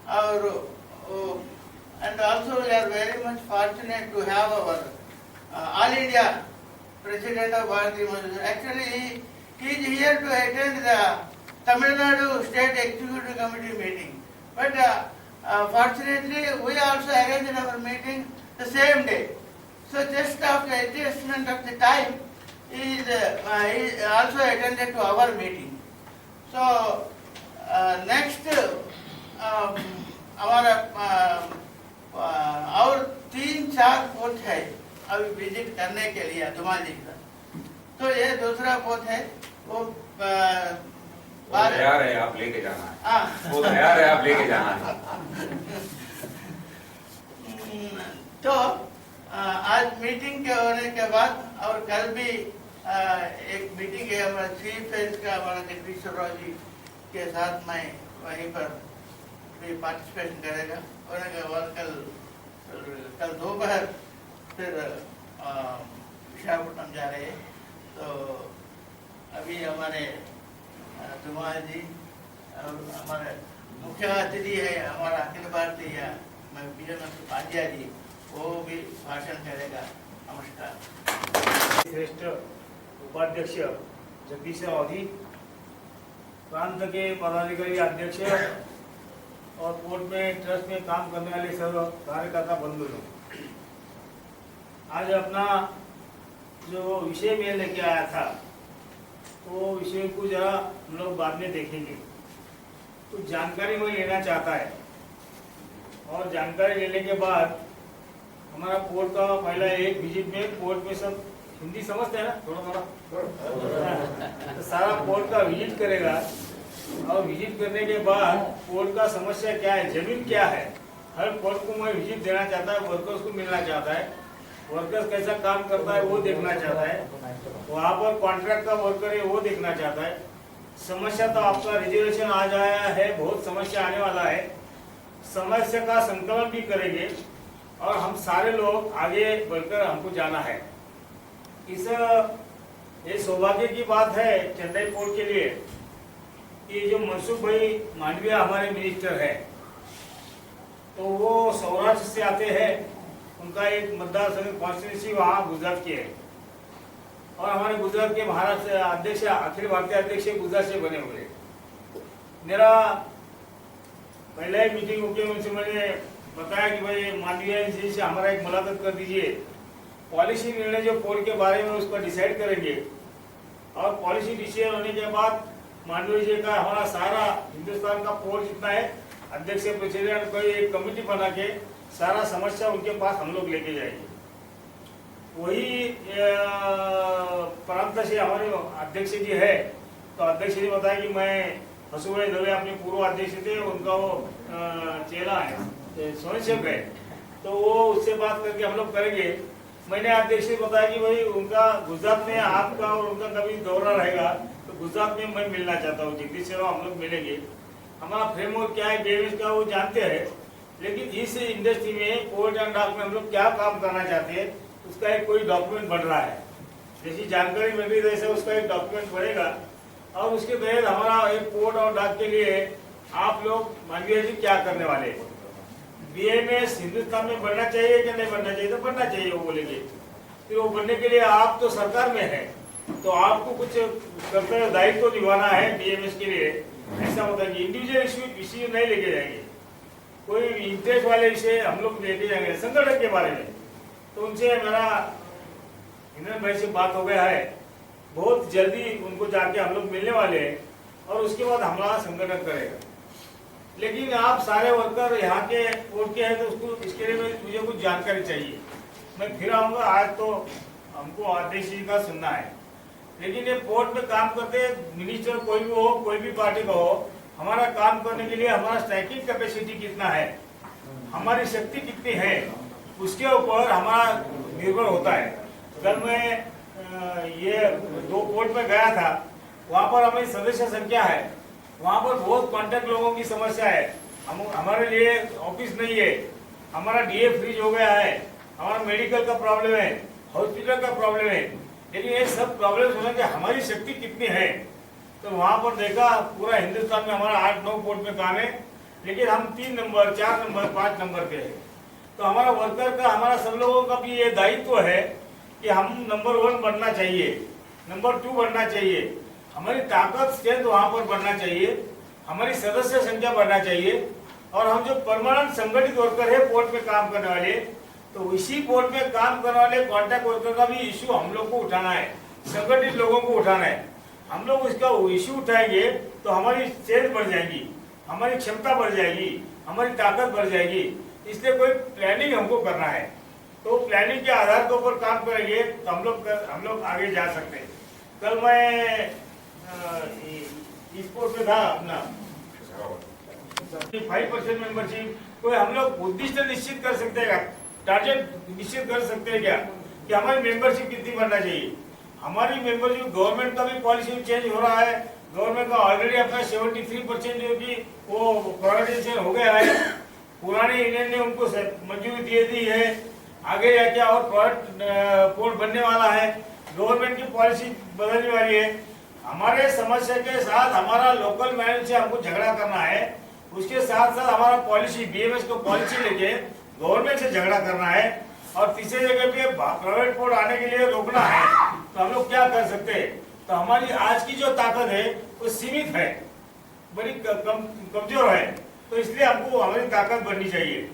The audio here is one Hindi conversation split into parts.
और and also we are very much fortunate to have our All India President of Bharatiya Mazdoor. Actually, he is here to attend the Tamil Nadu State Executive Committee meeting. But fortunately, we also arranged our meeting the same day. So just after adjustment of the time, he also attended to our meeting. So next, हमारा और 3-4 पोस्ट है अभी विजिट करने के लिए धुमाली का। तो ये दूसरा पोस्ट है वो तैयार है, आप लेके जाना है। वो तैयार है, आप लेके जाना है। तो आज मीटिंग के होने के बाद और कल भी एक मीटिंग है हमारा 3 फेज का, हमारा जगदीश्वर राव जी के साथ मैं वहीं पर भी पार्टिसिपेशन करेगा और कल दोपहर फिर विशाखापट्टनम जा रहे हैं। तो अभी हमारे धुमाल जी और हमारे मुख्य अतिथि है हमारा अखिल भारतीय विजय पांड्या जी, वो भी भाषण करेगा। नमस्कार। श्रेष्ठ उपाध्यक्ष जगदीश राव जी, प्रांत के पदाधिकारी अध्यक्ष और बोर्ड में ट्रस्ट में काम करने वाले सब कार्यकर्ता बंधु, आज अपना जो विषय में लेके आया था वो विषय को जरा हम लोग बाद में देखेंगे। कुछ जानकारी मैं लेना चाहता है और जानकारी लेने के बाद हमारा पोर्ट का पहला एक विजिट में पोर्ट में सब हिंदी समझते हैं ना थोड़ा तो सारा पोर्ट का विजिट करेगा और विजिट करने के बाद पोर्ट का समस्या क्या है, जमीन क्या है, हर पोर्ट को मैं विजिट देना चाहता है, वर्कर्स को मिलना चाहता है, वर्कर्स कैसा काम करता है वो देखना चाहता है, वहाँ पर कॉन्ट्रैक्ट का वर्कर है वो देखना चाहता है। समस्या तो आपका रिजर्वेशन आ जाया है, बहुत समस्या आने वाला है, समस्या का संकलन भी करेंगे और हम सारे लोग आगे बढ़कर हमको जाना है। ये सौभाग्य की बात है चेन्नई पोर्ट के लिए कि जो मनसुख भाई मांडविय हमारे मिनिस्टर है, तो वो सौराष्ट्र से आते हैं, उनका एक मतदार संघ कॉन्स्टिट्यूंसी वहाँ गुजरात की है और हमारे गुजरात के महाराष्ट्र अध्यक्ष अखिल भारतीय अध्यक्ष गुजरात से बने हुए। मेरा पहले ही मीटिंग होके उनसे मैंने बताया कि भाई मांडविया जी से हमारा एक मुलाकात कर दीजिए, पॉलिसी निर्णय जो पोर्ट के बारे में उसको डिसाइड करेंगे और पॉलिसी डिसीजन होने के बाद मांडविया जी का हमारा सारा हिंदुस्तान का पोर्ट जितना है अध्यक्ष प्रेसिडेंट को एक कमेटी बना के सारा समस्या उनके पास हम लोग लेके जाएंगे। वही प्रांत से हमारे अध्यक्ष जी है, तो अध्यक्ष जी बताया कि मैं हसुभाई दवे अपने पूर्व अध्यक्ष थे, उनका वो चेला है स्वयंसेवक है, तो वो उससे बात करके हम लोग करेंगे। मैंने अध्यक्ष जी बताया कि भाई उनका गुजरात में आपका और उनका कभी दौरा रहेगा तो गुजरात में मैं मिलना चाहता हूँ, जगदीश राव हम लोग मिलेंगे। हमारा फ्रेमवर्क क्या है डेविस का वो जानते हैं, लेकिन इस इंडस्ट्री में पोर्ट एंड डॉक में हम लोग क्या काम करना चाहते हैं उसका एक कोई डॉक्यूमेंट बन रहा है, जैसी जानकारी मिल रही है उसका एक डॉक्यूमेंट बनेगा और उसके तहत हमारा एक पोर्ट और डॉक के लिए आप लोग मांडविया जी क्या करने वाले हैं। बीएमएस हिंदुस्तान में बनना चाहिए कि नहीं बनना चाहिए, तो बनना चाहिए वो बोलेंगे। फिर वो बनने के लिए आप तो सरकार में है तो आपको कुछ कर्तव्य दायित्व तो निभाना है बीएमएस के लिए, ऐसा होता है कि इंडिविजुअल इश्यू नहीं लेके जाएंगे, कोई इंटरेस्ट वाले विषय हम लोग लेके जाएंगे संगठन के बारे में। तो उनसे मेरा इंद्रन भाई से बात हो गया है, बहुत जल्दी उनको जाके हम लोग मिलने वाले हैं और उसके बाद हमारा संगठन करेगा। लेकिन आप सारे वर्कर यहाँ के पोर्ट के हैं तो उसको इसके लिए मुझे कुछ जानकारी चाहिए। मैं फिर आऊँगा, आज तो हमको अध्यक्ष जी का सुनना है, लेकिन ये पोर्ट में काम करते मिनिस्टर कोई भी हो, कोई भी पार्टी का हो, हमारा काम करने के लिए हमारा स्ट्राइकिंग कैपेसिटी कितना है, हमारी शक्ति कितनी है, उसके ऊपर हमारा निर्भर होता है। कल मैं ये 2 पोर्ट में गया था, वहाँ पर हमारी सदस्य संख्या है, वहाँ पर बहुत कॉन्टेक्ट लोगों की समस्या है, हमारे लिए ऑफिस नहीं है, हमारा डीए फ्रीज हो गया है, हमारा मेडिकल का प्रॉब्लम है, हॉस्पिटल का प्रॉब्लम है, लेकिन ये सब प्रॉब्लम होने के हमारी शक्ति कितनी है। तो वहाँ पर देखा पूरा हिंदुस्तान में हमारा 8-9 पोर्ट में काम है, लेकिन हम 3 नंबर 4 नंबर 5 नंबर पे है। तो हमारा वर्कर का, हमारा सब लोगों का भी ये दायित्व है कि हम नंबर 1 बनना चाहिए, नंबर 2 बनना चाहिए, हमारी ताकत स्ट्रेंथ वहाँ पर बढ़ना चाहिए, हमारी सदस्य संख्या बढ़ना चाहिए। और हम जो परमानेंट संगठित वर्कर है पोर्ट पे काम करने वाले, तो इसी पोर्ट पे काम करने वाले कॉन्ट्रैक्ट वर्कर का भी इशू हम लोग को उठाना है, संगठित लोगों को उठाना है। हम लोग इसका इशू उठाएंगे तो हमारी स्ट्रेंथ बढ़ जाएगी, हमारी क्षमता बढ़ जाएगी, हमारी ताकत बढ़ जाएगी। इसलिए कोई प्लानिंग हमको करना है, तो प्लानिंग के आधार के ऊपर काम करेंगे तो हम लोग आगे जा सकते हैं। कल मैं स्पोर्ट पे था अपना 5% मेंबरशिप, कोई हम लोग उद्दिष्ट निश्चित कर सकते हैं, टारगेट निश्चित कर सकते हैं क्या कि हमारी मेंबरशिप कितनी बढ़ना चाहिए। हमारी मेंबरशिप, गवर्नमेंट का भी पॉलिसी चेंज हो रहा है, गवर्नमेंट का ऑलरेडी अपना 73% जो कि वो प्राइवेटाइजेशन हो गया है, पुराने यूनियन ने उनको मंजूरी दे दी है, आगे जाके और पोर्ट बनने वाला है, गवर्नमेंट की पॉलिसी बदलने वाली है। हमारे समस्या के साथ हमारा लोकल मैनेजर से हमको झगड़ा करना है, उसके साथ साथ हमारा पॉलिसी बीएमएस को पॉलिसी लेके गवर्नमेंट से झगड़ा करना है, और तीसरे जगह पे प्राइवेट पोर्ट आने के लिए रोकना है। तो हम लोग क्या कर सकते हैं? तो हमारी आज की जो ताकत है वो सीमित है, बड़ी कमजोर है, तो इसलिए हमको हमारी ताकत बढ़नी चाहिए।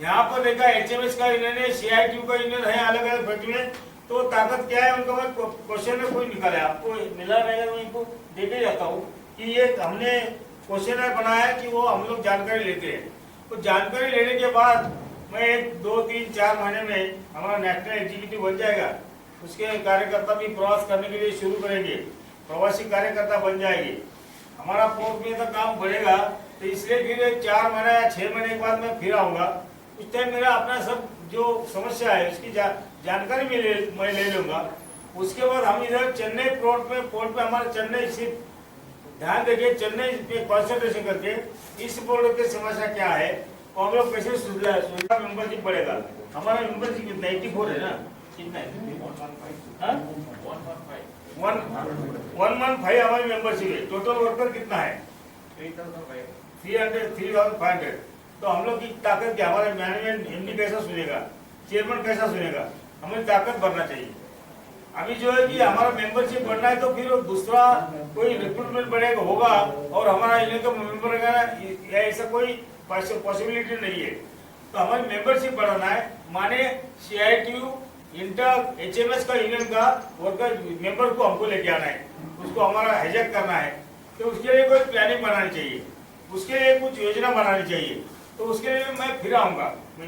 यहाँ पर देखा एचएमएस का यूनियन है, सीआईटीयू का यूनियन है, अलग अलग फैक्ट्री में, तो ताकत क्या है उनका मैं क्वेश्चन में कोई निकाला, आपको मिला रहेगा, मैं इनको देखे जाता हूँ कि ये हमने क्वेश्चन बनाया है कि वो हम लोग जानकारी लेते हैं। तो जानकारी लेने के बाद मैं 1, 2, 3, 4 महीने में हमारा नेशनल एग्जीक्यूटिव बन जाएगा, उसके कार्यकर्ता भी प्रवास करने के लिए शुरू करेंगे, प्रवासी कार्यकर्ता बन जाएंगे, हमारा पोर्ट में तो काम बढ़ेगा। तो इसलिए फिर 4 महीने या 6 महीने के बाद मैं फिर आऊँगा, उस टाइम मेरा अपना सब जो समस्या है उसकी जानकारी मैं ले लूँगा। उसके बाद हम इधर चेन्नई पोर्ट पे हमारा चेन्नई सिर्फ ध्यान देखिए, चेन्नई पे कॉन्सेंट्रेशन करके इस पोर्ट की समस्या क्या है और हम लोग कैसे सुविधा मेंबरशिप बढ़ेगा। हमारा मेंबरशिप कितना 84 है ना, कितना है 115 हमारी मेंबरशिप है। टोटल वर्कर कितना है 3,500। तो हम लोग की ताकत क्या, हमारे मैनेजमेंट एमडी कैसा सुनेगा, चेयरमैन कैसा सुनेगा, हमें ताकत बढ़ना चाहिए। अभी जो है कि हमारा मेंबरशिप बढ़ना है तो फिर दूसरा कोई रिक्रूटमेंट बढ़ेगा होगा और हमारा यूनियन का मेंबर रहेगा, ऐसा कोई पॉसिबिलिटी नहीं है। तो हमारी मेंबरशिप बढ़ाना है, माने सीआईटीयू, इंटर, एचएमएस का यूनियन का वर्कर मेंबर को हमको लेके आना है, उसको हमारा हाईजैक करना है। तो उसके लिए कोई प्लानिंग बनानी चाहिए, उसके लिए कुछ योजना बनानी चाहिए। तो उसके लिए मैं फिर आऊँगा, अपने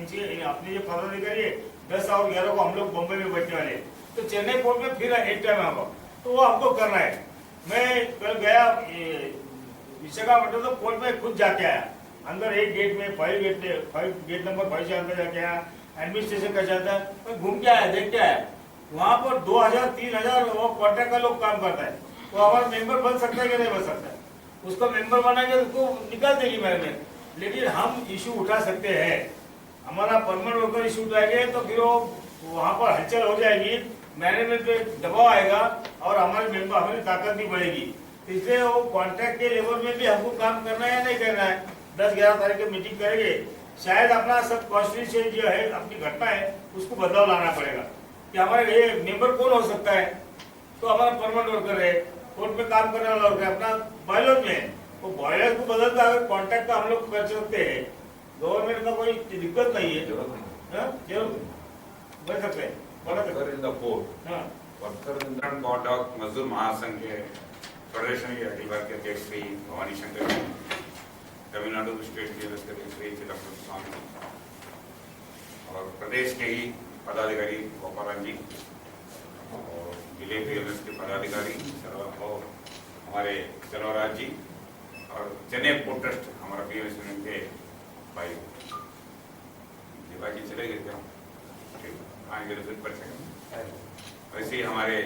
जो पदाधिकारी है 10 और 11 को हम लोग बम्बई में बैठने वाले, तो चेन्नई पोर्ट में फिर एक टाइम आऊँगा, तो वो हमको करना है। मैं कल गया विशाखापट्टनम, तो पोर्ट में खुद जाके आया, अंदर एक गेट में 5 गेट नंबर 5 से अंदर जाके आया, एडमिनिस्ट्रेशन का जाता है, मैं घूम के आया, देख के आया। वहाँ पर 2,000-3,000 वो कॉन्ट्रैक्ट का लोग काम करता है, तो हमारा मेंबर बन सकता है कि नहीं बन सकता है? उसको मेंबर बनाएंगे तो उसको निकाल देगी मैनेजमेंट, लेकिन हम इशू उठा सकते हैं। हमारा परमानेंट वर्कर इशू उठाएंगे तो फिर वो वहाँ पर हलचल हो जाएगी, मैनेजमेंट पे दबाव आएगा और हमारी ताकत भी बढ़ेगी। इसलिए वो कॉन्ट्रैक्ट के लेवल में भी हमको काम करना है या नहीं करना है, 10-11 तारीख को मीटिंग करेंगे। शायद अपना सब कॉन्स्टिट्यूशन जो है, अपनी घटना है, उसको बदलाव लाना पड़ेगा कि हमारे ये मेंबर कौन हो सकता है। तो हमारा परमानेंट वर्कर है, कोर्ट में काम करने वाला वर्कर अपना बॉयलर में, वो बॉयलर को बदलता अगर कॉन्ट्रैक्ट का हम लोग कर सकते हैं, गवर्नमेंट का कोई दिक्कत नहीं है, जरूर बढ़ सकते हैं। Worker in the port, worker in the contract मजदूर महासंघ के फेडरेशन के अखिल के अध्यक्ष श्री भवानी शंकर जी, तमिलनाडु स्टेट के अध्यक्ष श्री डॉक्टर स्वामी और प्रदेश के ही पदाधिकारी गोपालन जी और जिले के पदाधिकारी और हमारे चलवराज जी और चेन्नई पोर्ट ट्रस्ट हमारा पीएमएस यूनियन के भाई जी चले गए थे, आएंगे तो पर वैसे ही हमारे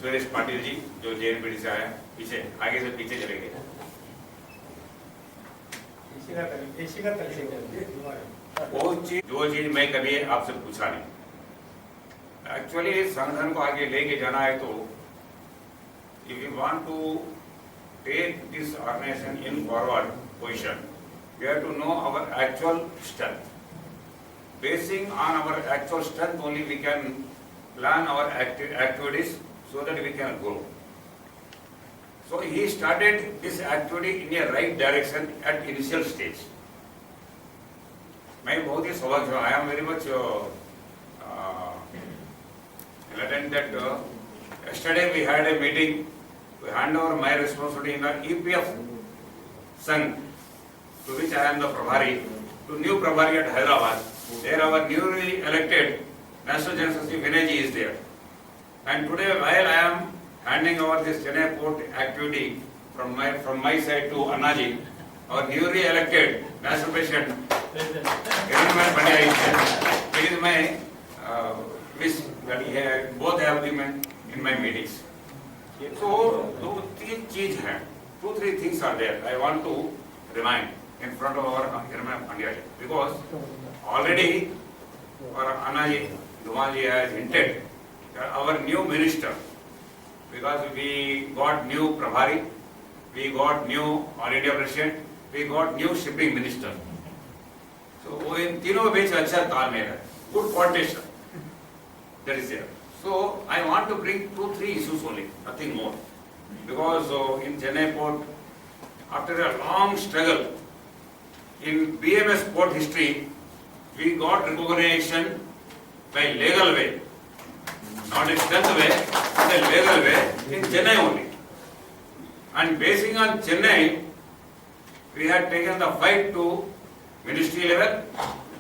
सुरेश पाटिल जी जो जेएनपीडी से आया, पीछे आगे से पीछे चले गए। वो चीज जो चीज मैं कभी आपसे पूछा नहीं, एक्चुअली इस संगठन को आगे लेके जाना है तो if you want to take this organisation in forward position, we have to know our actual strength. Basing on our actual strength only we can plan our activities so that we can grow. So he started this activity in a right direction at initial stage. मैं बहुत ही सौभाग्य I am very much enlightened that yesterday we had a meeting to hand over my responsibility in the EPF Sangh, to which I am the Prabhari, to new Prabhari at Hyderabad. There our newly elected National General Secretary Vinay ji is there. And today while I am handing over this Chennai Port activity from my side to Annaji, our newly elected National President, Hiranand Pandya is there. It is my wish that both have been in my meetings. So, two, three things are there. I want to remind in front of our Hiranand Pandya, because already our Annaji, Dhumaji has hinted that our new minister, because we got new Prabhari, we got new All India President, we got new shipping minister. So in तीनों बीच अच्छा तालमेल है, good coordination that is there. So I want to bring 2-3 issues only, nothing more, because in Chennai Port, after a long struggle in BMS port history, we got recognition by legal way, not a strength way, but a legal way in Chennai only. And basing on Chennai, we had taken the fight to ministry level,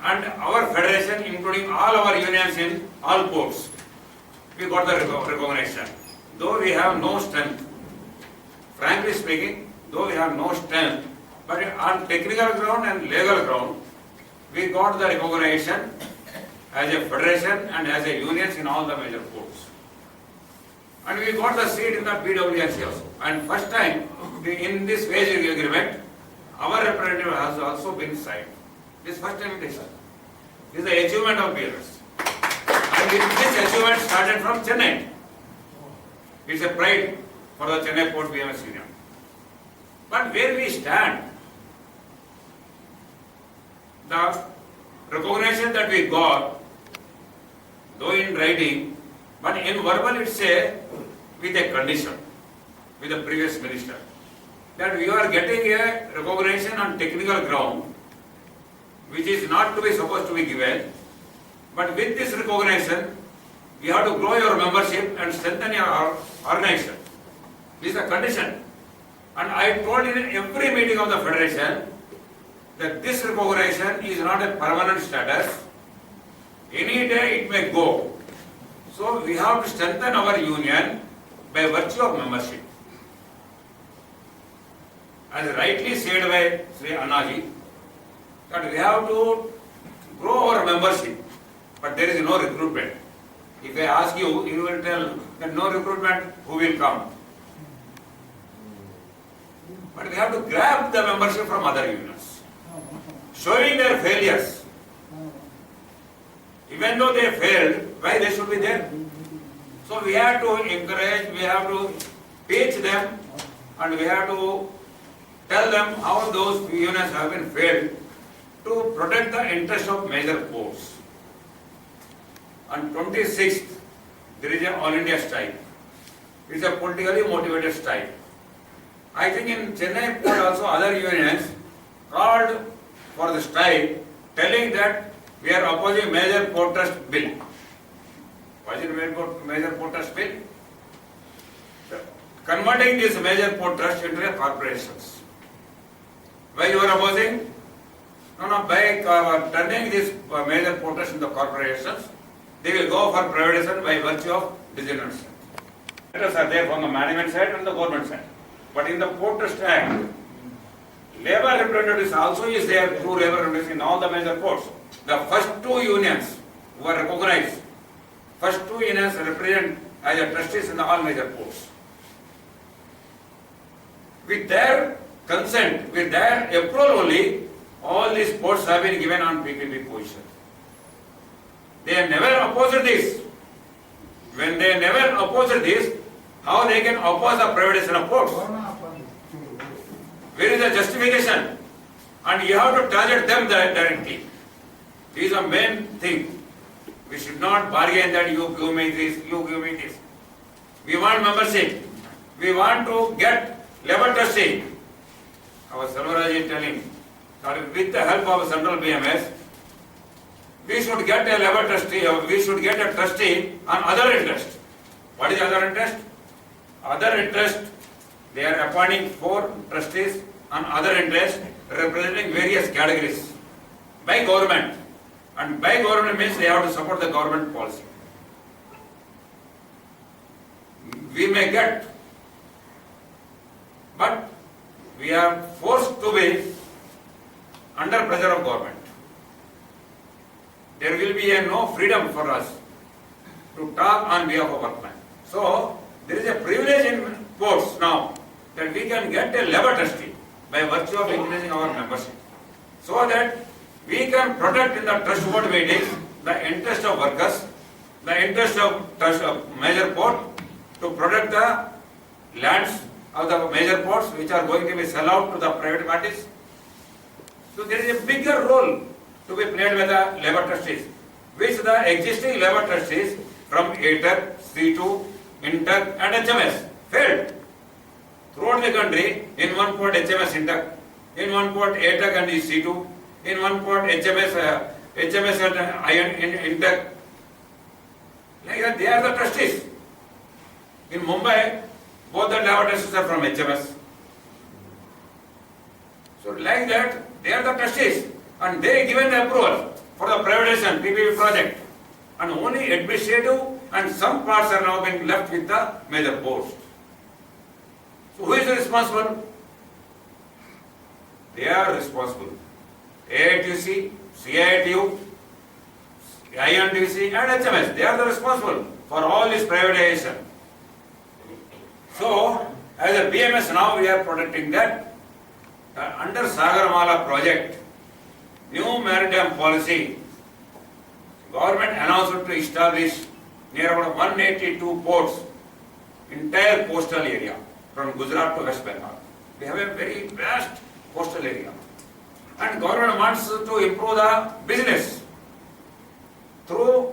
and our federation, including all our unions in all ports, we got the recognition. Though we have no strength, frankly speaking, though we have no strength, but on technical ground and legal ground, we got the recognition as a federation and as a unions in all the major ports. And we got the seat in the BWRC also. And first time in this wage agreement, our representative has also been signed. This first time it is. This is the achievement of BMS. And this achievement started from Chennai. It's a pride for the Chennai Port BMS Union. But where we stand, the recognition that we got, though in writing, but in verbal it's a with a condition, with the previous minister, that we are getting a recognition on technical ground, which is not to be supposed to be given, but with this recognition, we have to grow your membership and strengthen your organization. This is a condition. And I told in every meeting of the federation that this recognition is not a permanent status. Any day it may go. So we have to strengthen our union by virtue of membership. As rightly said by Sri Annaji, that we have to grow our membership, but there is no recruitment. If I ask you, you will tell that no recruitment, who will come? But we have to grab the membership from other unions, showing their failures. Even though they failed, why they should be there? So we have to encourage, we have to teach them, and we have to tell them how those unions have been failed to protect the interest of major ports. On 26th, there is an All India strike. It is a politically motivated strike. I think in Chennai Port also other unions called for the strike, telling that we are opposing major port trust bill. What is it major port trust bill? Converting this major port trust into a corporations. Why you are opposing? No, by turning this major port trust into corporations, they will go for privatization by virtue of dissonance. Letters are there from the management side and the government side. But in the Port Trust Act, labor representatives also is there through labor representatives in all the major ports. The first two unions who are recognized, first two unions represent as a trustees in all major ports. With their consent, with their approval only, all these ports have been given on PPP position. They have never opposed this. When they never opposed this, how they can oppose the privatization of ports? Where is the justification? and you have to target them directly. This is the main thing. We should not bargain that you give me this, you give me this. We want membership. We want to get labor trustee. Our Selvaraj is telling that with the help of Central BMS, we should get a labor trustee, or we should get a trustee on other interest. What is other interest? Other interest, they are appointing 4 trustees on other interest representing various categories by government. And by government means they have to support the government policy. We may get, but we are forced to be under pressure of government. There will be no freedom for us to talk on behalf of workmen. So there is a privilege in courts now that we can get a labor trustee by virtue of increasing our membership, so that we can protect in the trust board meetings the interest of workers, the interest of major port, to protect the lands of the major ports which are going to be sell out to the private parties. So there is a bigger role to be played by the labor trustees, which the existing labor trustees from ATEC, C2, INTEC and HMS failed throughout the country. In one port HMS INTEC, in one port ATEC and C2, in one port HMS and INTEC. Like that, they are the trustees. In Mumbai, both the labor trustees are from HMS. So like that, they are the trustees, and they given the approval for the privatization PPP project, and only administrative and some parts are now being left with the major ports. So who is responsible? They are responsible. AITC, CITU, INTC and HMS, they are the responsible for all this privatization. So as a BMS now we are protecting that. Under Sagarmala project, new maritime policy, government announced to establish near about 182 ports, entire coastal area from Gujarat to West Bengal. We have a very vast coastal area, and government wants to improve the business through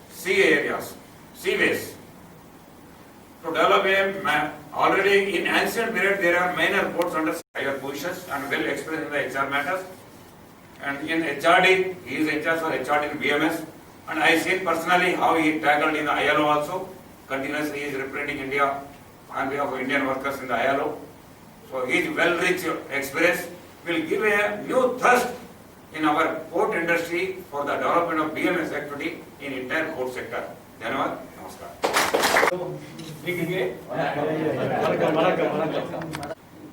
sea areas, seaways. To develop a, already in ancient period there are minor ports under higher positions and well expressed in the HR matters. And in HRD, he is in charge for HRD in BMS. And I seen personally how he tackled in the ILO also. Continuously he is representing India on behalf of Indian workers in the ILO. So his well-rich experience will give a new thrust in our port industry for the development of BMS activity in entire port sector. Dhanyawad, namaskar.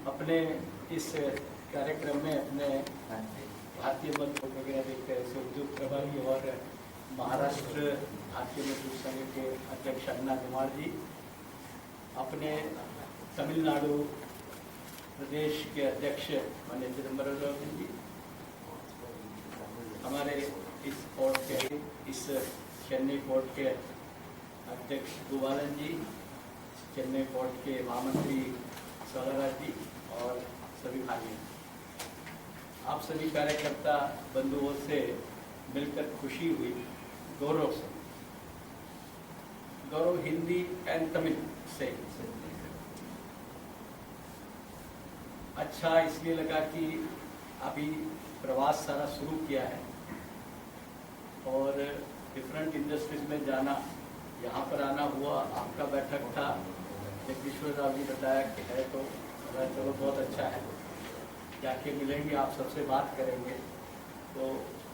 अपने इस कार्यक्रम में अपने भारतीय मजदूर वगैरह देखते हैं उद्योग प्रभारी और महाराष्ट्र भारतीय मजदूर संघ के अध्यक्ष अन्ना कुमार जी, अपने तमिलनाडु प्रदेश के अध्यक्ष माननीय चिदम्बरम जी, हमारे इस पोर्ट के इस चेन्नई पोर्ट के अध्यक्ष गोपालन जी, चेन्नई पोर्ट के महामंत्री सौराराज जी और सभी भाई, आप सभी कार्यकर्ता बंधुओं से मिलकर खुशी हुई, गौरव से, गौरव हिंदी एंड तमिल से अच्छा इसलिए लगा कि अभी प्रवास सारा शुरू किया है और डिफरेंट इंडस्ट्रीज में जाना, यहाँ पर आना हुआ, आपका बैठक था, जगदीश्वर राव जी बताया कि है तो चलो बहुत अच्छा है, जाके मिलेंगे, आप सबसे बात करेंगे, तो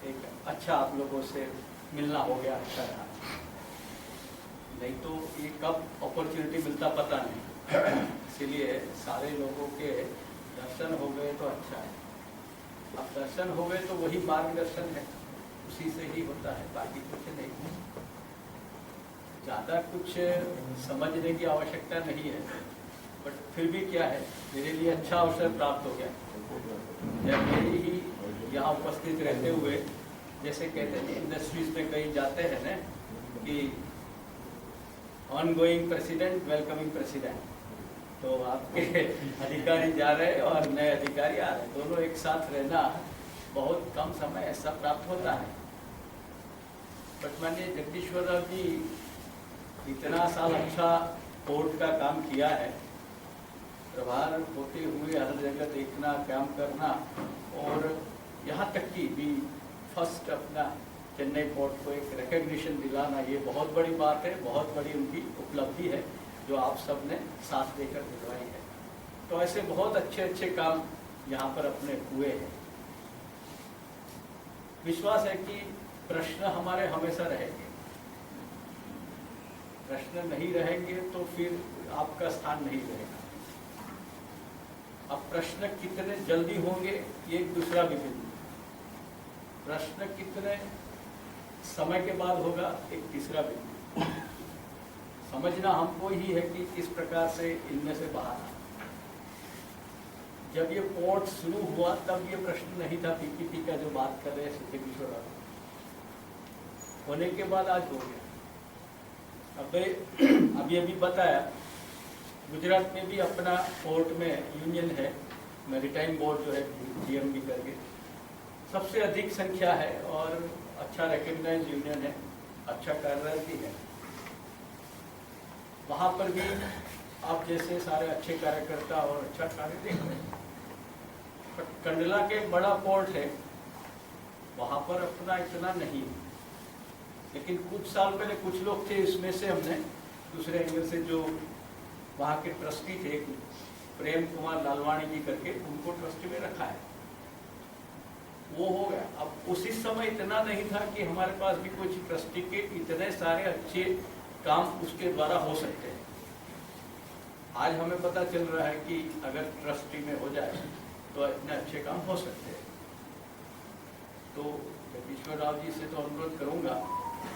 एक अच्छा आप लोगों से मिलना हो गया, अच्छा रहा। नहीं तो ये कब अपॉर्चुनिटी मिलता पता नहीं, इसीलिए सारे लोगों के दर्शन हो गए तो अच्छा है। अब दर्शन हो गए तो वही मार्गदर्शन है, उसी से ही होता है, बाकी कुछ नहीं। ज़्यादा कुछ समझने की आवश्यकता नहीं है, बट फिर भी क्या है, मेरे लिए अच्छा अवसर प्राप्त हो गया जब मेरी ही यहाँ उपस्थित रहते हुए, जैसे कहते हैं इंडस्ट्रीज में कहीं जाते हैं ना कि on going president welcoming president, तो आपके अधिकारी जा रहे और नए अधिकारी आ रहे, दोनों एक साथ रहना बहुत कम समय ऐसा प्राप्त होता है। बट माननीय जगदीश्वर राव जी इतना साल अच्छा कोर्ट का काम किया है, प्रभार होते हुए हर जगह देखना, काम करना, और यहाँ तक कि भी फर्स्ट अपना चेन्नई पोर्ट को एक रिकग्निशन दिलाना, ये बहुत बड़ी बात है, बहुत बड़ी उनकी उपलब्धि है जो आप सब ने साथ देकर दिलवाई है। तो ऐसे बहुत अच्छे अच्छे काम यहाँ पर अपने हुए हैं। विश्वास है कि प्रश्न हमारे हमेशा रहेंगे, प्रश्न नहीं रहेंगे तो फिर आपका स्थान नहीं रहेगा। अब प्रश्न कितने जल्दी होंगे ये एक दूसरा भी बिंदु, प्रश्न कितने समय के बाद होगा एक तीसरा बिंदु। समझना हमको ही है कि किस प्रकार से इनमें से बाहर आना। जब ये पोर्ट शुरू हुआ तब ये प्रश्न नहीं था, पीपीपी का जो बात कर रहे हैं सिद्धेश्वर राव, होने के बाद आज हो गया। अभी अभी बताया गुजरात में भी अपना पोर्ट में यूनियन है, मैरीटाइम बोर्ड जो है जीएमबी करके, सबसे अधिक संख्या है और अच्छा रिकग्नाइज यूनियन है, अच्छा कार्यरत भी है। वहाँ पर भी आप जैसे सारे अच्छे कार्यकर्ता और अच्छा कार्य देख रहे हैं। कंडला के बड़ा पोर्ट है, वहाँ पर अपना इतना नहीं है, लेकिन कुछ साल पहले कुछ लोग थे, इसमें से हमने दूसरे एंगल से जो वहाँ के ट्रस्टी थे प्रेम कुमार लालवाणी जी करके, उनको ट्रस्टी में रखा है, वो हो गया। अब उसी समय इतना नहीं था कि हमारे पास भी कुछ ट्रस्टी के इतने सारे अच्छे काम उसके द्वारा हो सकते हैं। आज हमें पता चल रहा है कि अगर ट्रस्टी में हो जाए तो इतने अच्छे काम हो सकते हैं। तो जगदीश्वर राव जी से तो अनुरोध करूंगा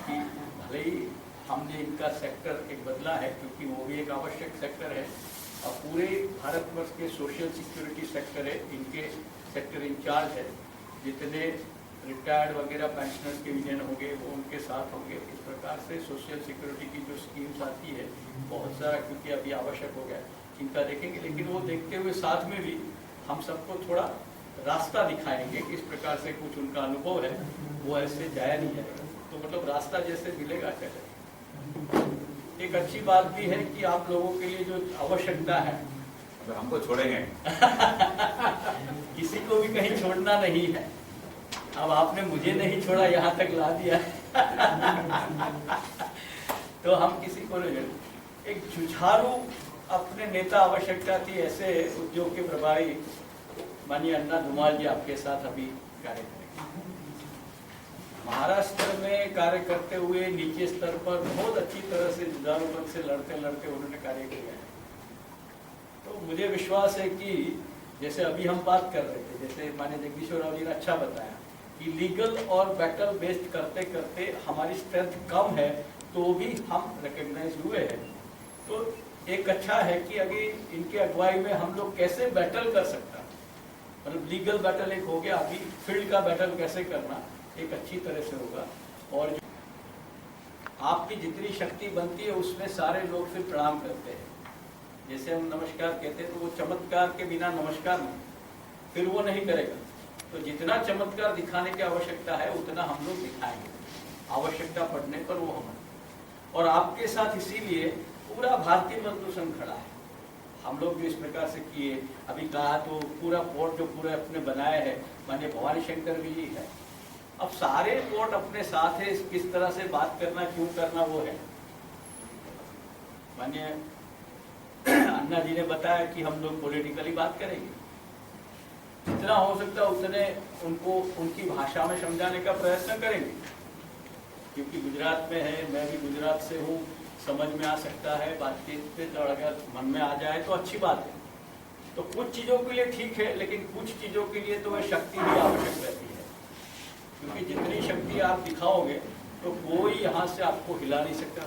कि भले ही हमने इनका सेक्टर एक बदला है, क्योंकि वो भी एक आवश्यक सेक्टर है, और पूरे भारतवर्ष के सोशल सिक्योरिटी सेक्टर है, इनके सेक्टर इंचार्ज है, जितने रिटायर्ड वगैरह पेंशनर्स के यूनियन होंगे वो उनके साथ होंगे। इस प्रकार से सोशल सिक्योरिटी की जो स्कीम्स आती है बहुत सारा, क्योंकि अभी आवश्यक हो गया, इनका देखेंगे, लेकिन वो देखते हुए साथ में भी हम सबको थोड़ा रास्ता दिखाएंगे, किस प्रकार से कुछ उनका अनुभव है वो ऐसे जाया नहीं जाएगा, तो मतलब रास्ता जैसे मिलेगा चले। एक अच्छी बात भी है कि आप लोगों के लिए जो आवश्यकता है, हमको छोड़ेंगे किसी को भी कहीं छोड़ना नहीं है। अब आपने मुझे नहीं छोड़ा, यहाँ तक ला दिया तो हम किसी को नहीं छोड़ेंगे। एक जुझारू अपने नेता आवश्यकता थी, ऐसे उद्योग के प्रभारी माननीय अन्ना धुमाल जी आपके साथ अभी कार्य करेंगे। महाराष्ट्र में कार्य करते हुए नीचे स्तर पर बहुत अच्छी तरह से जुझारूपन से लड़ते लड़ते उन्होंने कार्य किया है। तो मुझे विश्वास है कि जैसे अभी हम बात कर रहे थे, जैसे माननीय जगदीश्वर राव जी ने अच्छा बताया कि लीगल और बैटल बेस्ड करते करते हमारी स्ट्रेंथ कम है तो भी हम रिकग्नाइज हुए हैं। तो एक अच्छा है कि अगर इनके अगुवाई में हम लोग कैसे बैटल कर सकता, मतलब लीगल बैटल एक हो गया, अभी फील्ड का बैटल कैसे करना एक अच्छी तरह से होगा। और आपकी जितनी शक्ति बनती है उसमें सारे लोग फिर प्रणाम करते हैं। जैसे हम नमस्कार कहते हैं तो वो चमत्कार के बिना नमस्कार नहीं, फिर वो नहीं करेगा। तो जितना चमत्कार दिखाने की आवश्यकता है उतना हम लोग दिखाएंगे, आवश्यकता पड़ने पर वो हमारे। और आपके साथ इसीलिए पूरा भारतीय मजदूर संघ खड़ा है। हम लोग जो इस प्रकार से किए, अभी कहा तो पूरा पोर्ट जो पूरा अपने बनाए हैं माननीय भवानी शंकर भी है। अब सारे पोर्ट अपने साथ है, किस तरह से बात करना क्यों करना वो है। माननीय अन्ना जी ने बताया कि हम लोग पॉलिटिकली बात करेंगे, जितना हो सकता है उतने उनको उनकी भाषा में समझाने का प्रयत्न करेंगे, क्योंकि गुजरात में है, मैं भी गुजरात से हूँ, समझ में आ सकता है, बातचीत पे तो अगर मन में आ जाए तो अच्छी बात है। तो कुछ चीज़ों के लिए ठीक है, लेकिन कुछ चीज़ों के लिए तो वह शक्ति भी आवश्यक रहती है, क्योंकि जितनी शक्ति आप दिखाओगे तो कोई यहाँ से आपको हिला नहीं सकता।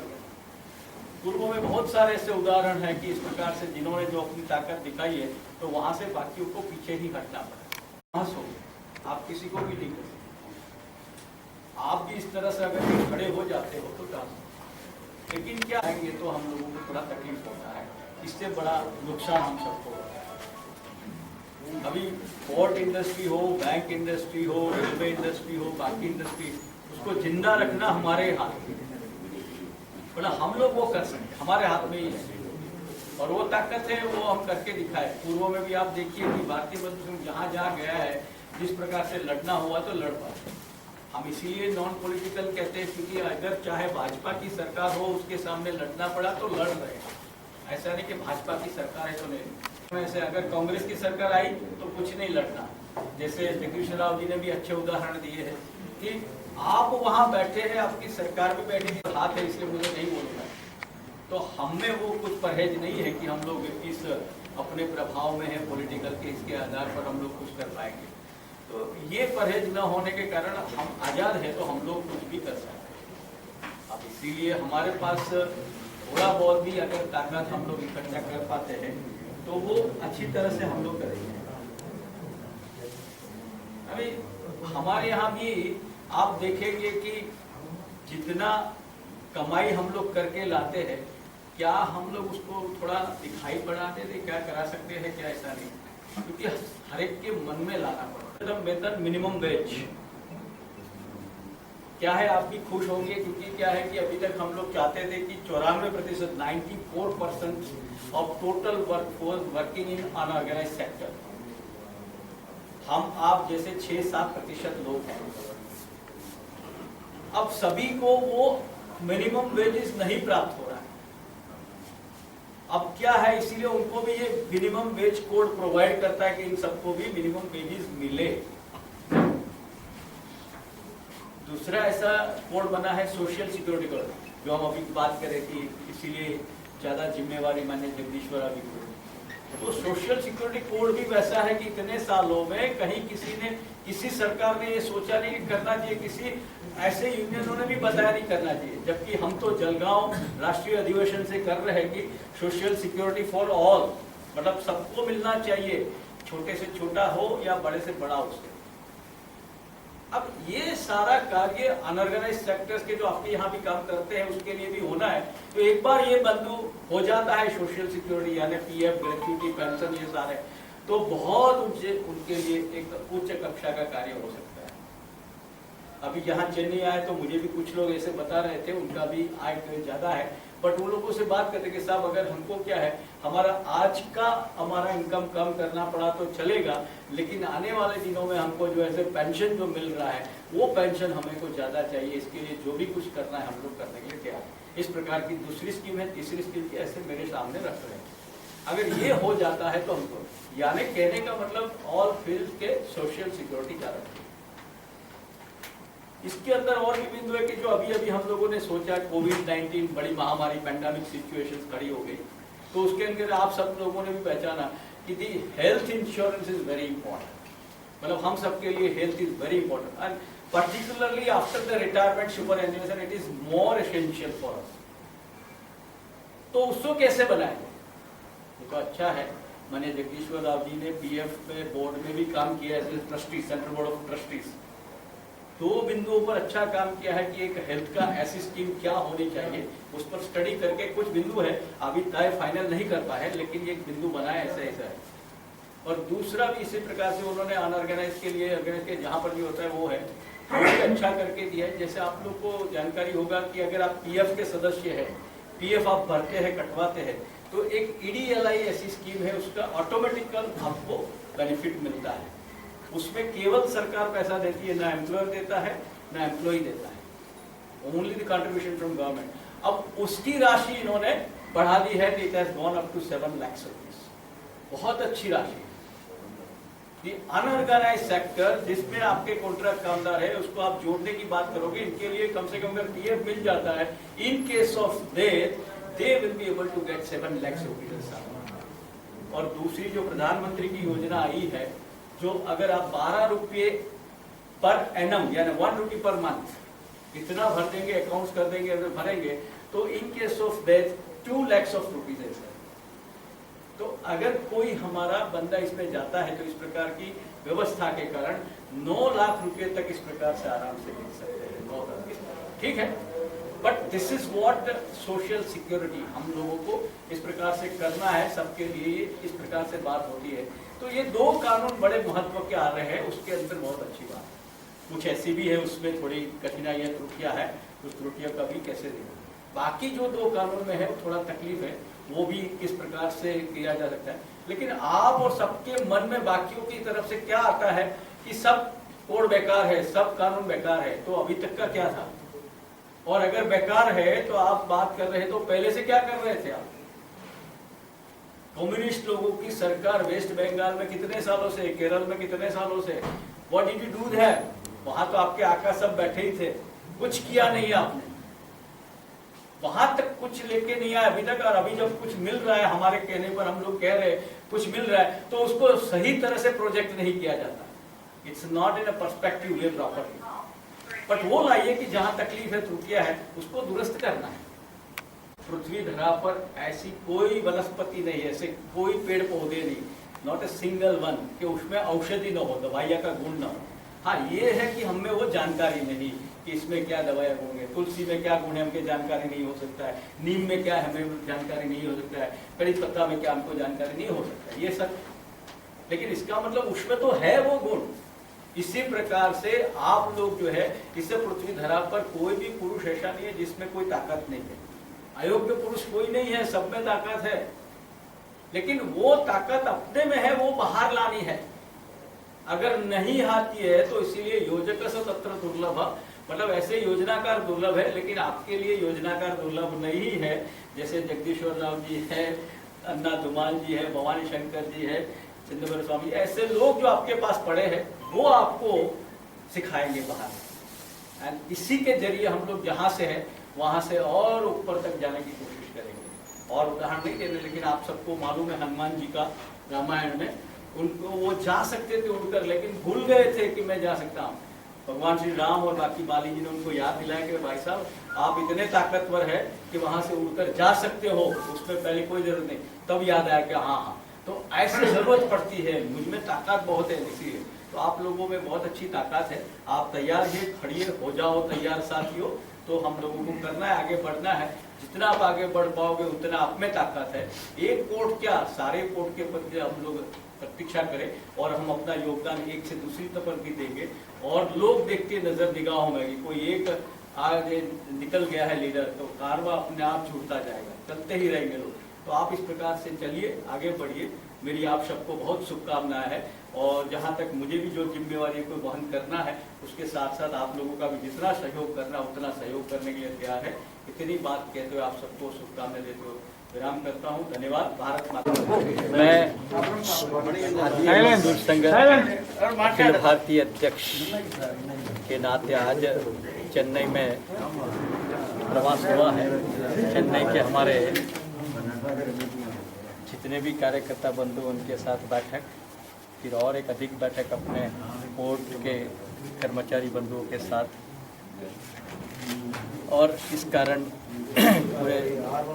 पूर्व में बहुत सारे ऐसे उदाहरण हैं कि इस प्रकार से जिन्होंने जो अपनी ताकत दिखाई है तो वहाँ से बाकियों को पीछे ही हटना पड़ा। वहाँ सो आप किसी को भी नहीं कर सकते। आप भी इस तरह से अगर खड़े हो जाते हो तो काम, लेकिन क्या आएंगे तो हम लोगों को थोड़ा तकलीफ होता है। इससे बड़ा नुकसान हम सबको होगा। अभी पोर्ट इंडस्ट्री हो, बैंक इंडस्ट्री हो, रेलवे इंडस्ट्री हो, बाकी इंडस्ट्री, उसको जिंदा रखना हमारे हाथ में, मतलब हम लोग वो कर सकते, हमारे हाथ में ही है, और वो ताकत है, वो हम करके दिखाए। पूर्व में भी आप देखिए कि भारतीय मजदूर जहाँ जहाँ गया है, जिस प्रकार से लड़ना हुआ तो लड़ पाए। हम इसीलिए नॉन पॉलिटिकल कहते हैं, क्योंकि अगर चाहे भाजपा की सरकार हो, उसके सामने लड़ना पड़ा तो लड़ रहे हैं। ऐसा नहीं कि भाजपा की सरकार है तो नहीं। वैसे अगर कांग्रेस की सरकार आई तो कुछ नहीं लड़ना। जैसे जगदीश राव जी ने भी अच्छे उदाहरण दिए हैं कि आप वहाँ बैठे हैं, आपकी सरकार भी बैठी है, हाथ है, इसलिए मुझे नहीं बोलना। तो हम में वो कुछ परहेज नहीं है कि हम लोग इस अपने प्रभाव में है पॉलिटिकल के, इसके आधार पर हम लोग कुछ कर पाएंगे। तो ये परहेज न होने के कारण हम आज़ाद है तो हम लोग कुछ भी कर सकते हैं। अब इसीलिए हमारे पास थोड़ा बहुत भी अगर ताकत हम लोग इकट्ठा कर पाते हैं तो वो अच्छी तरह से हम लोग करेंगे। अभी हमारे यहाँ भी आप देखेंगे कि जितना कमाई हम लोग करके लाते हैं, क्या हम लोग उसको थोड़ा दिखाई पड़ाते थे, क्या करा सकते हैं, क्या ऐसा नहीं, क्योंकि हर एक के मन में लाना पड़ता है। वेतन मिनिमम वेज क्या है, आप भी खुश होंगे, क्योंकि क्या है कि अभी तक हम लोग चाहते थे कि 94% 94% of total workforce working in unorganised sector, हम आप जैसे 6-7% लोग हैं। अब सभी को वो मिनिमम वेजेस नहीं प्राप्त हो रहा है। अब क्या है, इसीलिए उनको भी ये मिनिमम वेज कोड प्रोवाइड करता है कि इन सबको भी मिनिमम वेजेस मिले। दूसरा ऐसा कोड बना है सोशल सिक्योरिटी कोड, जो हम अभी बात करें कि इसीलिए ज्यादा जिम्मेवारी माने जगदीश्वर अभी को। तो सोशल सिक्योरिटी कोड भी वैसा है कि इतने सालों में कहीं किसी सरकार ने ये सोचा नहीं कि करना चाहिए, किसी ऐसे यूनियनों ने भी बताया नहीं करना चाहिए, जबकि हम तो जलगांव राष्ट्रीय अधिवेशन से कर रहे हैं कि सोशल सिक्योरिटी फॉर ऑल, मतलब सबको मिलना चाहिए, छोटे से छोटा हो या बड़े से बड़ा हो। अब ये सारा कार्य अनऑर्गेनाइज सेक्टर्स के जो आपके यहाँ भी काम करते हैं उसके लिए भी होना है। तो एक बार ये बंधु हो जाता है सोशल सिक्योरिटी यानी पीएफ, ग्रेच्युटी, पेंशन, ये सारे, तो बहुत उनके लिए एक उच्च कक्षा का कार्य हो सकता है। अभी यहाँ चेन्नई आए तो मुझे भी कुछ लोग ऐसे बता रहे थे, उनका भी आय ज्यादा है, बट वो लोगों से बात करते कि साहब अगर हमको क्या है, हमारा आज का हमारा इनकम कम करना पड़ा तो चलेगा, लेकिन आने वाले दिनों में हमको जो ऐसे पेंशन जो मिल रहा है वो पेंशन हमें को ज्यादा चाहिए, इसके लिए जो भी कुछ करना है हम लोग करने के लिए तैयार है। इस प्रकार की दूसरी स्कीम है, तीसरी स्कीम की ऐसे मेरे सामने रख रहे हैं। अगर ये हो जाता है तो हमको, यानी कहने का मतलब ऑल फील्ड के सोशल सिक्योरिटी का रखें। इसके अंदर और भी बिंदु है कि जो अभी अभी हम लोगों ने सोचा, कोविड-19 बड़ी महामारी पैंडेमिक सिचुएशन खड़ी हो गई, तो उसके अंदर आप सब लोगों ने भी पहचाना कि the health insurance is very important. मतलब हम सबके लिए health is very important and particularly after the retirement superannuation it is more essential for us. तो उसको कैसे बनाएंगे? देखो अच्छा है, मैंने जगदीश्वर राव जी ने पीएफ पे बोर्ड में भी काम किया as a trustee, central board of trustees. दो बिंदुओं पर अच्छा काम किया है कि एक हेल्थ का ऐसी स्कीम क्या होनी चाहिए, उस पर स्टडी करके कुछ बिंदु है, अभी तय फाइनल नहीं कर पाए, लेकिन एक बिंदु बनाया ऐसा ऐसा है। और दूसरा भी इसी प्रकार से उन्होंने अनऑर्गेनाइज के लिए, ऑर्गेनाइज के जहाँ पर भी होता है वो है, वो भी अच्छा करके दिया है। जैसे आप लोग को जानकारी होगा कि अगर आप पीएफ के सदस्य हैं, पीएफ आप भरते हैं, कटवाते हैं, तो एक ईडीएलआई ऐसी स्कीम है, उसका ऑटोमेटिकल आपको बेनिफिट मिलता है। उसमें केवल सरकार पैसा देती है, ना एम्प्लॉयर देता है ना एम्प्लॉय देता है, only the contribution from government. अब उसकी राशि इन्होंने बढ़ा दी है, it has gone up to 7 lakh rupees, बहुत अच्छी राशि। द अनऑर्गेनाइज्ड सेक्टर जिसमें आपके कॉन्ट्रैक्ट कामदार है, उसको आप जोड़ने की बात करोगे, इनके लिए कम से कम अगर पीएफ मिल जाता है, in case of death they will be able to get 7 lakh rupees. और दूसरी जो प्रधानमंत्री की योजना आई है, जो अगर आप 12 रुपये पर एनम यानी 1 रुपये पर मंथ इतना भर देंगे, अकाउंट्स कर देंगे, अगर भरेंगे तो इन case of death 2 lakh rupees है सर। तो अगर कोई हमारा बंदा इसमें जाता है तो इस प्रकार की व्यवस्था के कारण 9 लाख रुपए तक इस प्रकार से आराम से मिल सकते हैं। ठीक है, but this is what social security हम लोगों को इस प्रकार से करना है, सबके लिए इस प्रकार से बात होती है। तो ये दो कानून बड़े महत्व के आ रहे हैं, उसके अंदर बहुत अच्छी बात है। कुछ ऐसी भी है उसमें थोड़ी कठिनाइयाँ त्रुटियाँ है, उस त्रुटियों का भी कैसे दें। बाकी जो दो कानून में है थोड़ा तकलीफ है, वो भी किस प्रकार से किया जा सकता है। लेकिन आप और सबके मन में बाकियों की तरफ से क्या आता है कि सब कोड बेकार है, सब कानून बेकार है, तो अभी तक का क्या था? और अगर बेकार है तो आप बात कर रहे हैं तो पहले से क्या कर रहे थे आप? कम्युनिस्ट लोगों की सरकार वेस्ट बंगाल में कितने सालों से, केरल में कितने सालों से, what did you do their? वहां तो आपके आका सब बैठे ही थे, कुछ किया नहीं आपने, वहां तक कुछ लेके नहीं आया अभी तक। और अभी जब कुछ मिल रहा है हमारे कहने पर, हम लोग कह रहे हैं कुछ मिल रहा है, तो उसको सही तरह से प्रोजेक्ट नहीं किया जाता। It's not in a perspective way properly. But वो लाइए कि जहां तकलीफ है, त्रुटियां है, उसको दुरुस्त करना है। पृथ्वी धरा पर ऐसी कोई वनस्पति नहीं है, ऐसे कोई पेड़ पौधे नहीं, नॉट ए सिंगल वन, कि उसमें औषधि न हो, दवाइयां का गुण न हो। हाँ, ये है कि हमें वो जानकारी नहीं कि इसमें क्या दवाइयां गुण है, तुलसी में क्या गुण है हमको जानकारी नहीं हो सकता है, नीम में क्या है हमें जानकारी नहीं हो सकता है, कड़ी पत्ता में क्या हमको जानकारी नहीं हो सकता है, ये सब। लेकिन इसका मतलब उसमें तो है वो गुण। इसी प्रकार से आप लोग जो है, इससे पृथ्वी धरा पर कोई भी पुरुष ऐसा नहीं है जिसमें कोई ताकत नहीं है। अयोग्य पुरुष कोई नहीं है, सब में ताकत है। लेकिन वो ताकत अपने में है, वो बाहर लानी है। अगर नहीं आती है तो इसीलिए योजक से तत्र दुर्लभ, मतलब ऐसे योजनाकार दुर्लभ है, लेकिन आपके लिए योजनाकार दुर्लभ नहीं है। जैसे जगदीश्वर राव जी है, अन्ना धुमाल जी है, भवानी शंकर जी है, चिदंबरम स्वामी, ऐसे लोग जो आपके पास पड़े हैं, वो आपको सिखाएंगे बाहर। एंड इसी के जरिए हम लोग जहाँ से है वहां से और ऊपर तक जाने की कोशिश करेंगे। और उदाहरण नहीं दे रहे, लेकिन आप सबको मालूम है हनुमान जी का रामायण में, उनको वो जा सकते थे उड़कर, लेकिन भूल गए थे कि मैं जा सकता हूँ। भगवान श्री राम और बाकी बाली जी ने उनको याद दिलाया कि भाई साहब आप इतने ताकतवर है कि वहां से उड़कर जा सकते हो, उसमें पहले कोई जरूरत नहीं। तब याद आया कि हाँ, तो ऐसे जरूरत पड़ती है, मुझ में ताकत बहुत है। इसीलिए तो आप लोगों में बहुत अच्छी ताकत है। आप तैयार है, खड़िए हो जाओ तैयार साथियों। तो हम लोगों को करना है, आगे बढ़ना है। जितना आप आगे बढ़ पाओगे उतना आप में ताकत है। एक कोर्ट क्या, सारे कोर्ट के प्रति हम लोग प्रतीक्षा करें और हम अपना योगदान एक से दूसरी तरफ भी देंगे। और लोग देख के नजर निगाहों में कि कोई एक आगे निकल गया है लीडर, तो कारवा अपने आप छूटता जाएगा, चलते ही रहेंगे लोग। तो आप इस प्रकार से चलिए, आगे बढ़िए। मेरी आप सबको बहुत शुभकामनाएं है। और जहाँ तक मुझे भी जो जिम्मेवारी को वहन करना है, उसके साथ साथ आप लोगों का भी जितना सहयोग करना उतना सहयोग करने के लिए तैयार है। इतनी बात कहते हुए आप सबको शुभकामनाएं देते हुए विराम करता हूँ। धन्यवाद। भारत माता। मैं भारतीय मजदूर संघ अखिल भारतीय अध्यक्ष के नाते आज चेन्नई में प्रवास हुआ है। चेन्नई के हमारे जितने भी कार्यकर्ता बंधु, उनके साथ बैठक, फिर और एक अधिक बैठक अपने कोर्ट के कर्मचारी बंधुओं के साथ। और इस कारण पूरे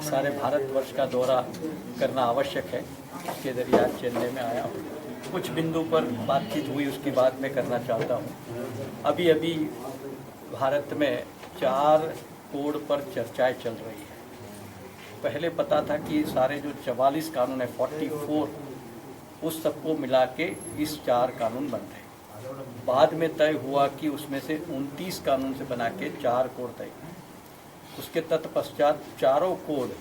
सारे भारतवर्ष का दौरा करना आवश्यक है। इसके जरिए आज चेन्नई में आया हूँ। कुछ बिंदु पर बातचीत हुई, उसकी बात मैं करना चाहता हूँ। अभी अभी भारत में 4 कोड पर चर्चाएं चल रही है। पहले पता था कि सारे जो 44 कानून है, 44, उस सबको मिला के इस 4 कानून बन रहे। बाद में तय हुआ कि उसमें से 29 कानून से बना के 4 कोड तय। उसके तत्पश्चात चारों कोड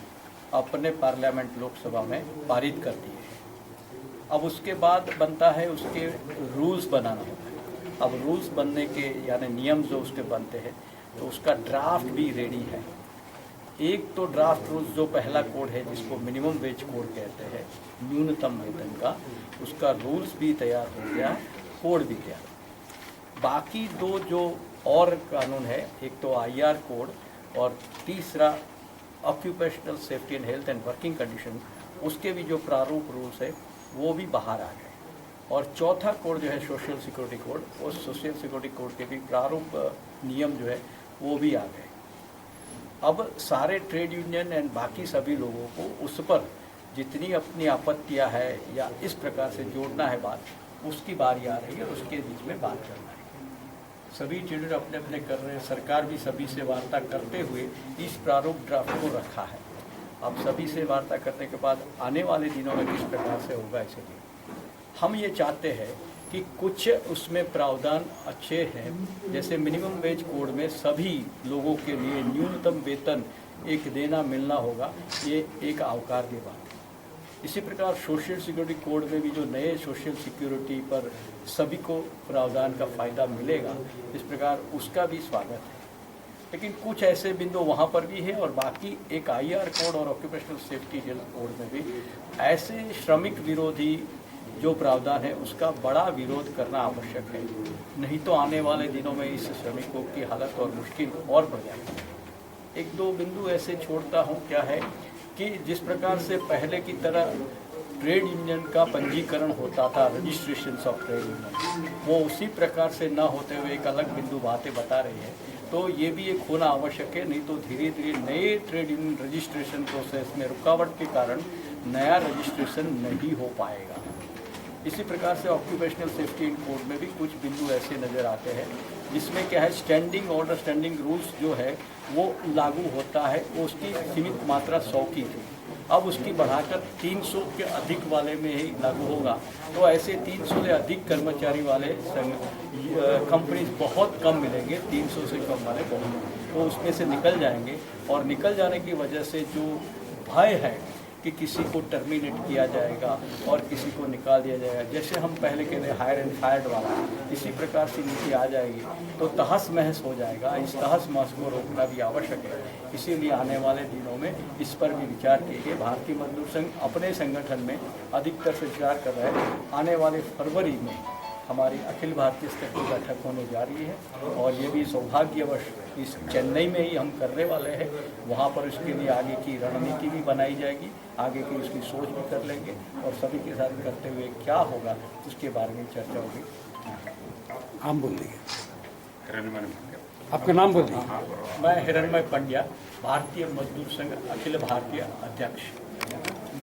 अपने पार्लियामेंट लोकसभा में पारित कर दिए हैं। अब उसके बाद बनता है उसके रूल्स बनाना होता है। अब रूल्स बनने के यानी नियम जो उसके बनते हैं, तो उसका ड्राफ्ट भी रेडी है। एक तो ड्राफ्ट रूल्स जो पहला कोड है, जिसको मिनिमम वेज कोड कहते हैं, न्यूनतम वेतन का, उसका रूल्स भी तैयार हो गया, कोड भी तैयार। बाकी 2 जो और कानून है, एक तो IR कोड और तीसरा occupational safety and health and working condition, उसके भी जो प्रारूप रूल्स है वो भी बाहर आ गए। और चौथा कोड जो है सोशल सिक्योरिटी कोड, वो सोशल सिक्योरिटी कोड के भी प्रारूप नियम जो है वो भी आ गए। अब सारे ट्रेड यूनियन एंड बाकी सभी लोगों को उस पर जितनी अपनी आपत्तियां है या इस प्रकार से जोड़ना है बात, उसकी बारी आ रही है, उसके बीच में बात करना है। सभी टेंडर अपने अपने कर रहे हैं, सरकार भी सभी से वार्ता करते हुए इस प्रारूप ड्राफ्ट को रखा है। अब सभी से वार्ता करने के बाद आने वाले दिनों में किस प्रकार से होगा, इसलिए हम ये चाहते हैं कि कुछ उसमें प्रावधान अच्छे हैं, जैसे मिनिमम वेज कोड में सभी लोगों के लिए न्यूनतम वेतन एक देना मिलना होगा, ये एक आवकार्य बात है। इसी प्रकार सोशल सिक्योरिटी कोड में भी जो नए सोशल सिक्योरिटी पर सभी को प्रावधान का फ़ायदा मिलेगा, इस प्रकार उसका भी स्वागत है। लेकिन कुछ ऐसे बिंदु वहाँ पर भी है और बाकी एक IR कोड और ऑक्यूपेशनल सेफ्टी हेल्थ कोड में भी ऐसे श्रमिक विरोधी जो प्रावधान है उसका बड़ा विरोध करना आवश्यक है, नहीं तो आने वाले दिनों में इस श्रमिकों की हालत और मुश्किल और बढ़ जाएगी। एक दो बिंदु ऐसे छोड़ता हूँ, क्या है कि जिस प्रकार से पहले की तरह ट्रेड यूनियन का पंजीकरण होता था, रजिस्ट्रेशन ऑफ ट्रेड यूनियन, वो उसी प्रकार से न होते हुए एक अलग बिंदु बातें बता रही है, तो ये भी एक होना आवश्यक है। नहीं तो धीरे धीरे नए ट्रेड यूनियन रजिस्ट्रेशन प्रोसेस में रुकावट के कारण नया रजिस्ट्रेशन नहीं हो पाएगा। इसी प्रकार से ऑक्यूपेशनल सेफ्टी कोड में भी कुछ बिंदु ऐसे नज़र आते हैं जिसमें क्या है, स्टैंडिंग ऑर्डर, स्टैंडिंग रूल्स जो है वो लागू होता है, वो उसकी सीमित मात्रा 100 की थी, अब उसकी बढ़ाकर 300 के अधिक वाले में ही लागू होगा। तो ऐसे 300 से अधिक कर्मचारी वाले कंपनीज बहुत कम मिलेंगे, 300 से कम वाले बहुत, तो उसमें से निकल जाएंगे। और निकल जाने की वजह से जो भय है कि किसी को टर्मिनेट किया जाएगा और किसी को निकाल दिया जाएगा, जैसे हम पहले कहते हैं हायर एंड फायर्ड वाला, इसी प्रकार की नीति आ जाएगी तो तहस महस हो जाएगा। इस तहस महस को रोकना भी आवश्यक है, इसीलिए आने वाले दिनों में इस पर भी विचार कीजिए। भारतीय मजदूर संघ अपने संगठन में अधिकतर से विचार कर रहे हैं। आने वाले फरवरी में हमारी अखिल भारतीय स्तर की बैठक होने जा रही है और ये भी सौभाग्यवश इस चेन्नई में ही हम करने वाले हैं। वहाँ पर इसके लिए आगे की रणनीति भी बनाई जाएगी, आगे की उसकी सोच भी कर लेंगे और सभी के साथ करते हुए क्या होगा उसके बारे में चर्चा होगी। आप बोल दीजिए, हिरण्मय आपका नाम बोल दीजिए। मैं हिरण्मय पंड्या, भारतीय मजदूर संघ अखिल भारतीय अध्यक्ष।